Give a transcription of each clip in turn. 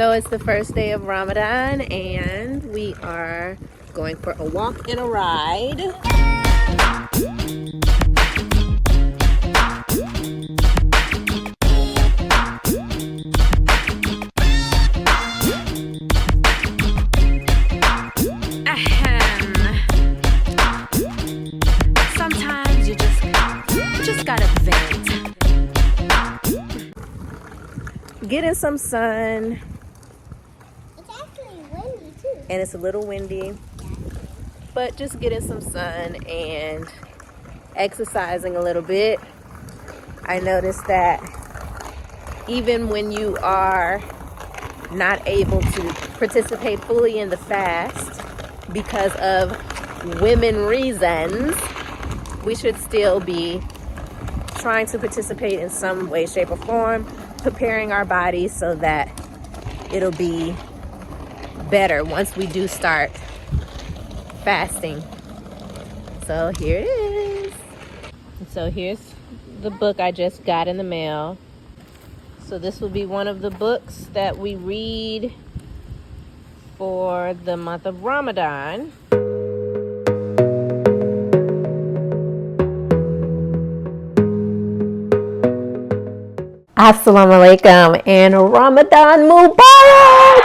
So it's the first day of Ramadan and we are going for a walk and a ride. Sometimes you just gotta vent. Getting some sun. It's actually windy too. And it's a little windy. But just getting some sun and exercising a little bit. I noticed that even when you are not able to participate fully in the fast because of women reasons, we should still be trying to participate in some way, shape, or form, preparing our bodies so that it'll be better once we do start fasting. So here it is. So here's the book I just got in the mail. So this will be one of the books that we read for the month of Ramadan. Assalamu alaikum and Ramadan Mubarak!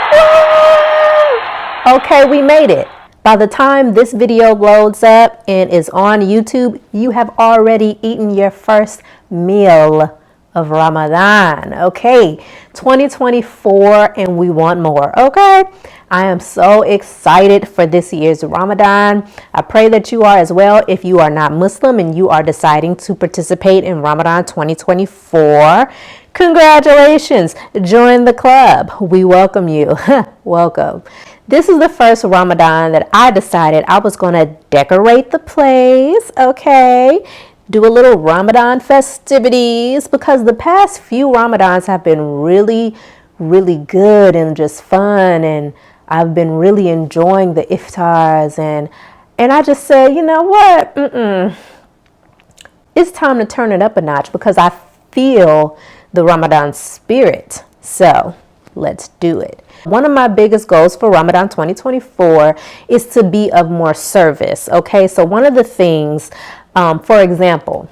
Okay, we made it. By the time this video loads up and is on YouTube, you have already eaten your first meal of Ramadan. Okay, 2024 and we want more. Okay, I am so excited for this year's Ramadan. I pray that you are as well if you are not Muslim and you are deciding to participate in Ramadan 2024. Congratulations, join the club. We welcome you. Welcome. This is the first Ramadan that I decided I was going to decorate the place, okay? Do a little Ramadan festivities because the past few Ramadans have been really, really good and just fun, and I've been really enjoying the iftars, and I just said, you know what? It's time to turn it up a notch because I feel the Ramadan spirit. So let's do it. One of my biggest goals for Ramadan 2024 is to be of more service. Okay, so one of the things, for example,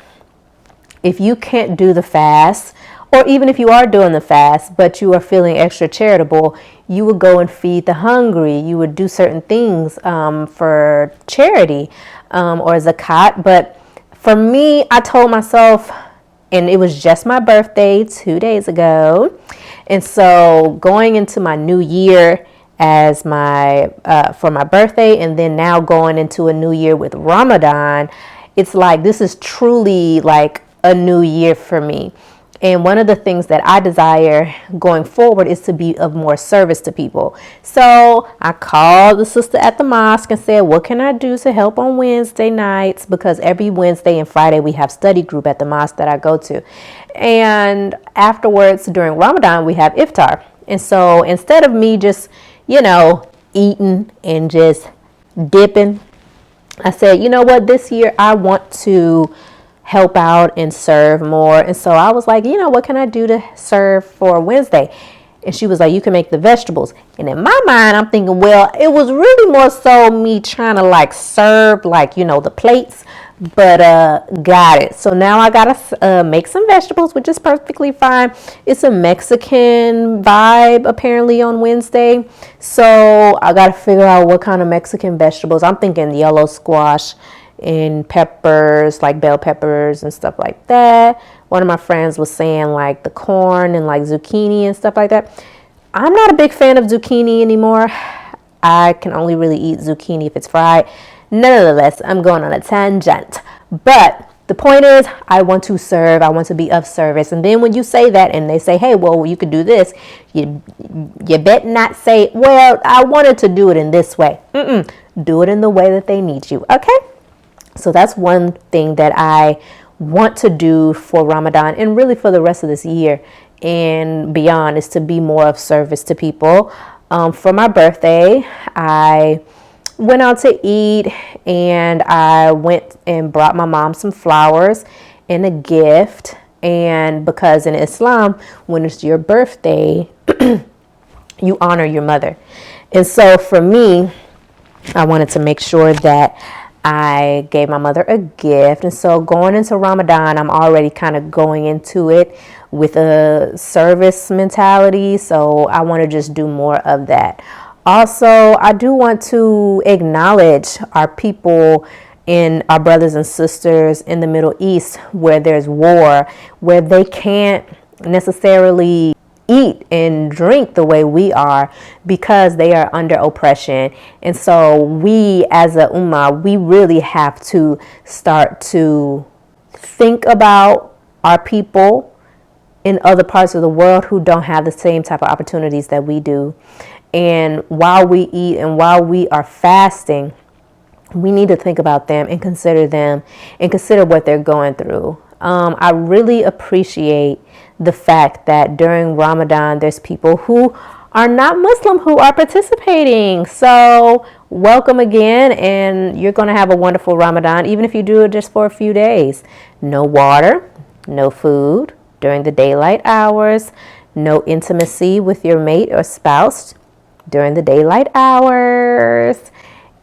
if you can't do the fast, or even if you are doing the fast, but you are feeling extra charitable, you would go and feed the hungry. You would do certain things for charity or zakat. But for me, I told myself, and it was just my birthday 2 days ago. And so going into my new year as my for my birthday, and then now going into a new year with Ramadan, it's like this is truly like a new year for me. And one of the things that I desire going forward is to be of more service to people. So I called the sister at the mosque and said, what can I do to help on Wednesday nights? Because every Wednesday and Friday we have study group at the mosque that I go to. And afterwards, during Ramadan, we have iftar. And so instead of me just, eating and just dipping, I said, you know what, this year I want to help out and serve more. And so I was like, what can I do to serve for Wednesday? And she was like, you can make the vegetables. And in my mind, I'm thinking, well, it was really more so me trying to serve the plates, but got it. So now I gotta make some vegetables, which is perfectly fine. It's a Mexican vibe apparently on Wednesday. So I gotta figure out what kind of Mexican vegetables. I'm thinking yellow squash and peppers, like bell peppers and stuff like that. One of my friends was saying the corn and zucchini and stuff like that. I'm not a big fan of zucchini anymore. I can only really eat zucchini if it's fried. Nevertheless, I'm going on a tangent. But the point is, I want to serve. I want to be of service. And then when you say that and they say, hey, well, you could do this, you bet not say, well, I wanted to do it in this way. Do it in the way that they need you. Okay? So that's one thing that I want to do for Ramadan and really for the rest of this year and beyond is to be more of service to people. For my birthday, I went out to eat and I went and brought my mom some flowers and a gift. And because in Islam, when it's your birthday, You honor your mother. And so for me, I wanted to make sure that I gave my mother a gift. And so going into Ramadan, I'm already kind of going into it with a service mentality. So I want to just do more of that. Also, I do want to acknowledge our people in our brothers and sisters in the Middle East where there's war, where they can't necessarily eat and drink the way we are because they are under oppression. And so we as a ummah, we really have to start to think about our people in other parts of the world who don't have the same type of opportunities that we do. And while we eat and while we are fasting, we need to think about them and consider what they're going through. I really appreciate the fact that during Ramadan, there's people who are not Muslim who are participating. So welcome again, and you're going to have a wonderful Ramadan, even if you do it just for a few days. No water, no food during the daylight hours, no intimacy with your mate or spouse during the daylight hours.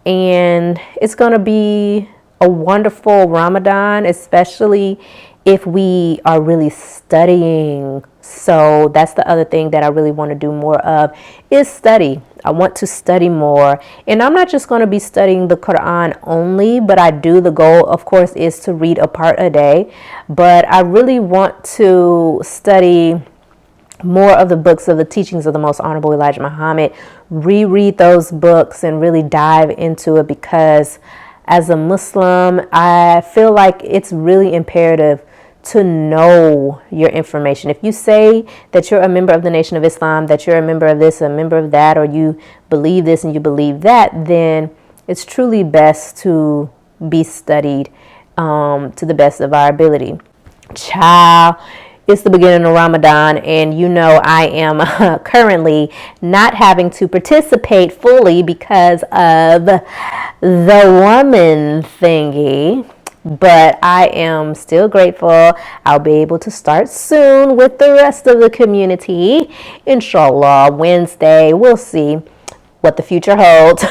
And it's going to be a wonderful Ramadan, especially if we are really studying. So that's the other thing that I really want to do more of is study. I want to study more. And I'm not just going to be studying the Quran only, but the goal, of course, is to read a part a day. But I really want to study more of the books of the teachings of the Most Honorable Elijah Muhammad, reread those books and really dive into it, because as a Muslim, I feel like it's really imperative to know your information. If you say that you're a member of the Nation of Islam, that you're a member of this, a member of that, or you believe this and you believe that, then it's truly best to be studied to the best of our ability. Child, it's the beginning of Ramadan, and I am currently not having to participate fully because of the woman thingy, but I am still grateful. I'll be able to start soon with the rest of the community. Inshallah, Wednesday, we'll see what the future holds.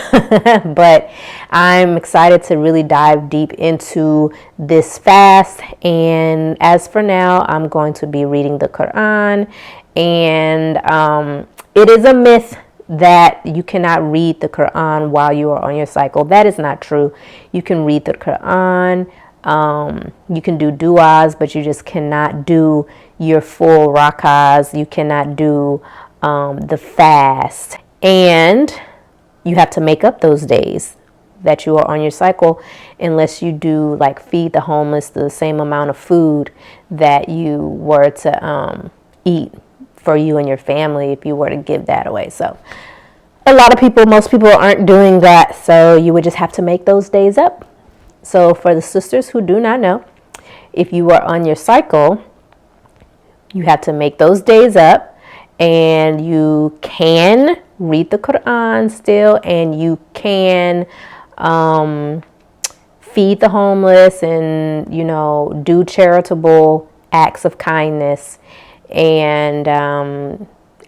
But I'm excited to really dive deep into this fast. And as for now, I'm going to be reading the Quran. And it is a myth that you cannot read the Quran while you are on your cycle. That is not true. You can read the Quran. You can do du'as, but you just cannot do your full rakahs. You cannot do the fast. And you have to make up those days that you are on your cycle, unless you do like feed the homeless the same amount of food that you were to eat for you and your family if you were to give that away. So most people aren't doing that. So you would just have to make those days up. So for the sisters who do not know, if you are on your cycle, you have to make those days up. And you can read the Quran still, and you can feed the homeless and, do charitable acts of kindness. And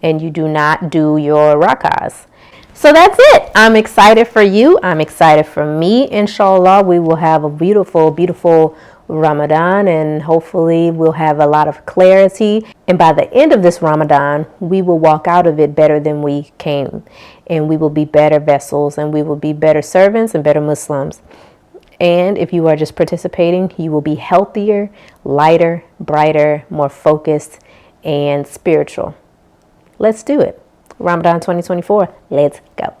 you do not do your rakahs. So that's it. I'm excited for you. I'm excited for me. Inshallah, we will have a beautiful, beautiful Ramadan, and hopefully we'll have a lot of clarity. And by the end of this Ramadan, we will walk out of it better than we came, and we will be better vessels, and we will be better servants and better Muslims. And if you are just participating, you will be healthier, lighter, brighter, more focused, and spiritual. Let's do it. Ramadan 2024. Let's go.